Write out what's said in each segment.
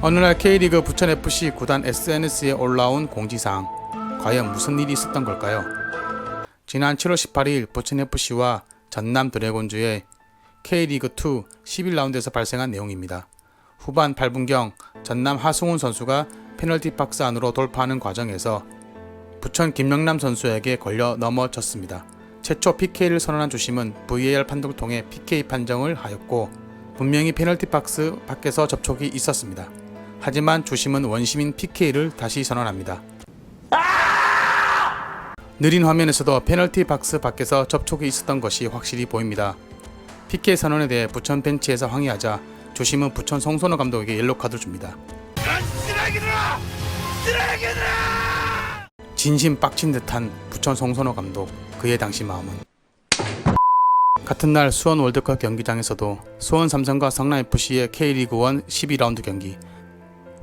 어느 날 K리그 부천FC 구단 SNS에 올라온 공지사항. 과연 무슨 일이 있었던 걸까요? 지난 7월 18일 부천FC와 전남 드래곤즈의 K리그2 11라운드에서 발생한 내용입니다. 후반 8분경 전남 하승훈 선수가 페널티 박스 안으로 돌파하는 과정에서 부천 김영남 선수에게 걸려 넘어졌습니다. 최초 PK를 선언한 주심은 VAR 판독을 통해 PK 판정을 하였고 분명히 페널티 박스 밖에서 접촉이 있었습니다. 하지만 주심은 원심인 PK를 다시 선언합니다. 느린 화면에서도 페널티 박스 밖에서 접촉이 있었던 것이 확실히 보입니다. PK 선언에 대해 부천 벤치에서 항의하자 주심은 부천 송선호 감독에게 옐로카드를 줍니다. 진심 빡친 듯한 부천 송선호 감독, 그의 당시 마음은. 같은 날 수원 월드컵 경기장에서도 수원 삼성과 성남FC의 K리그1 12라운드 경기.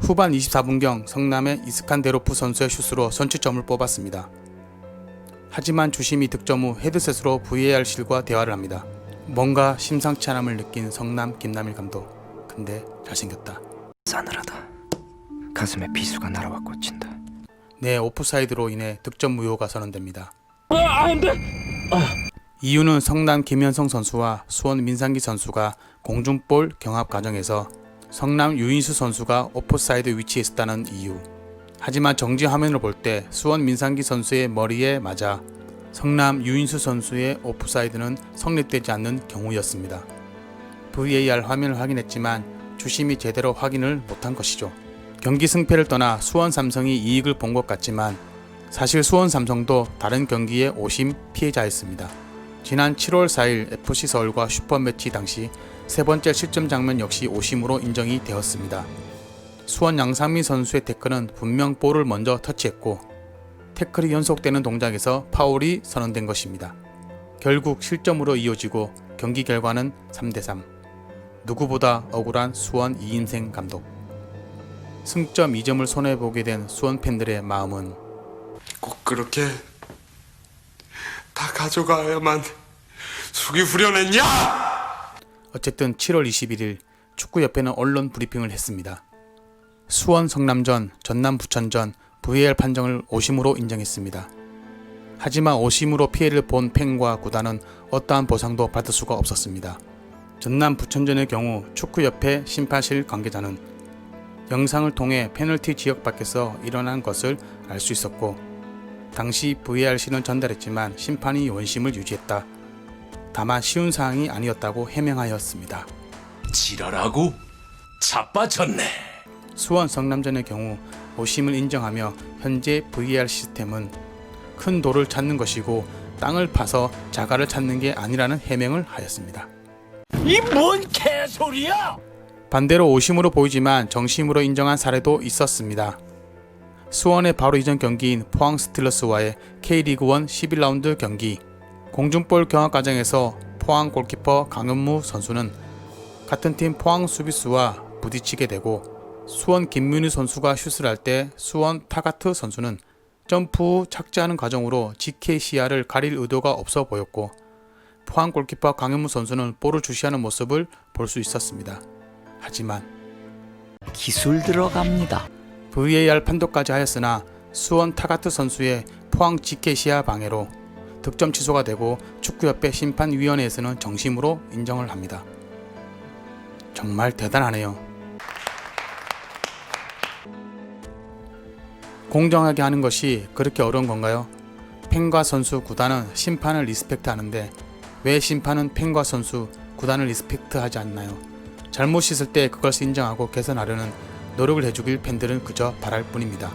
후반 24분경 성남의 이스칸데로프 선수의 슛으로 선취점을 뽑았습니다. 하지만 주심이 득점 후 헤드셋으로 VAR실과 대화를 합니다. 뭔가 심상치 않음을 느낀 성남 김남일 감독. 근데 잘생겼다. 싸늘하다. 가슴에 비수가 날아와 꽂힌다. 네, 오프사이드로 인해 득점 무효가 선언됩니다. 이유는 성남 김현성 선수와 수원 민상기 선수가 공중볼 경합 과정에서 성남 유인수 선수가 오프사이드 위치에 있었다는 이유. 하지만 정지 화면을 볼 때 수원 민상기 선수의 머리에 맞아 성남 유인수 선수의 오프사이드는 성립되지 않는 경우였습니다. VAR 화면을 확인했지만 주심이 제대로 확인을 못한 것이죠. 경기 승패를 떠나 수원 삼성이 이익을 본 것 같지만 사실 수원 삼성도 다른 경기의 오심 피해자였습니다. 지난 7월 4일 FC 서울과 슈퍼매치 당시 세 번째 실점 장면 역시 오심으로 인정이 되었습니다. 수원 양상민 선수의 태클은 분명 볼을 먼저 터치했고 태클이 연속되는 동작에서 파울이 선언된 것입니다. 결국 실점으로 이어지고 경기 결과는 3대3. 누구보다 억울한 수원 이인생 감독. 승점 2점을 손해보게 된 수원 팬들의 마음은 꼭 그렇게 다 가져가야만 속이 후련했냐? 어쨌든 7월 21일 축구협회는 언론 브리핑을 했습니다. 수원 성남전, 전남 부천전 VAR 판정을 오심으로 인정했습니다. 하지만 오심으로 피해를 본 팬과 구단은 어떠한 보상도 받을 수가 없었습니다. 전남 부천전의 경우 축구협회 심판실 관계자는 영상을 통해 페널티 지역 밖에서 일어난 것을 알 수 있었고 당시 VAR실은 전달했지만 심판이 원심을 유지했다. 다만 쉬운 사항이 아니었다고 해명하였습니다. 지랄하고 자빠졌네. 수원 성남전의 경우 오심을 인정하며 현재 VAR 시스템은 큰 돌을 찾는 것이고 땅을 파서 자갈을 찾는 게 아니라는 해명을 하였습니다. 이 뭔 개소리야? 반대로 오심으로 보이지만 정심으로 인정한 사례도 있었습니다. 수원의 바로 이전 경기인 포항 스틸러스와의 K리그1 11라운드 경기. 공중볼 경합 과정에서 포항 골키퍼 강은무 선수는 같은 팀 포항 수비수와 부딪히게 되고 수원 김민우 선수가 슛을 할 때 수원 타가트 선수는 점프 후 착지하는 과정으로 GK 시야를 가릴 의도가 없어 보였고 포항 골키퍼 강은무 선수는 볼을 주시하는 모습을 볼 수 있었습니다. 하지만 기술 들어갑니다. VAR 판독까지 하였으나 수원 타가트 선수의 포항 GK 시야 방해로 득점 취소가 되고 축구협회 심판위원회에서는 정심으로 인정을 합니다. 정말 대단하네요. 공정하게 하는 것이 그렇게 어려운 건가요? 팬과 선수, 구단은 심판을 리스펙트 하는데 왜 심판은 팬과 선수, 구단을 리스펙트 하지 않나요? 잘못 씻을 때 그것을 인정하고 개선하려는 노력을 해주길 팬들은 그저 바랄 뿐입니다.